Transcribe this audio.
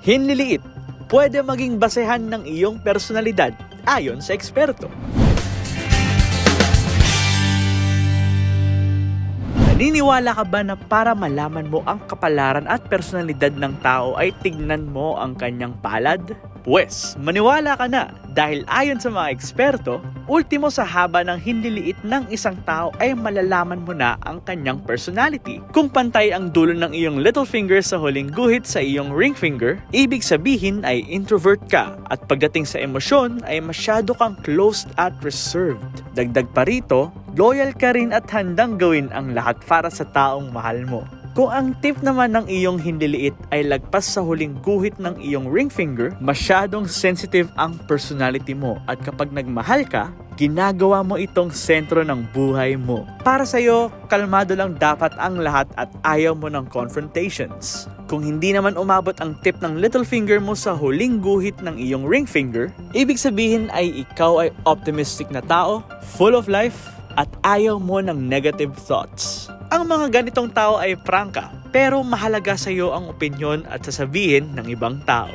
Hinliliit, pwede maging basehan ng iyong personalidad ayon sa eksperto. Naniniwala ka ba na para malaman mo ang kapalaran at personalidad ng tao ay tignan mo ang kanyang palad? Pwes, maniwala ka na dahil ayon sa mga eksperto, ultimo sa haba ng hinliliit ng isang tao ay malalaman mo na ang kanyang personality. Kung pantay ang dulo ng iyong little finger sa huling guhit sa iyong ring finger, ibig sabihin ay introvert ka at pagdating sa emosyon ay masyado kang closed at reserved. Dagdag pa rito, loyal ka rin at handang gawin ang lahat para sa taong mahal mo. Kung ang tip naman ng iyong hinliliit ay lagpas sa huling guhit ng iyong ring finger, masyadong sensitive ang personality mo at kapag nagmahal ka, ginagawa mo itong sentro ng buhay mo. Para sa'yo, kalmado lang dapat ang lahat at ayaw mo ng confrontations. Kung hindi naman umabot ang tip ng little finger mo sa huling guhit ng iyong ring finger, ibig sabihin ay ikaw ay optimistic na tao, full of life, at ayaw mo ng negative thoughts. Ang mga ganitong tao ay prangka, pero mahalaga sa iyo ang opinyon at sasabihin ng ibang tao.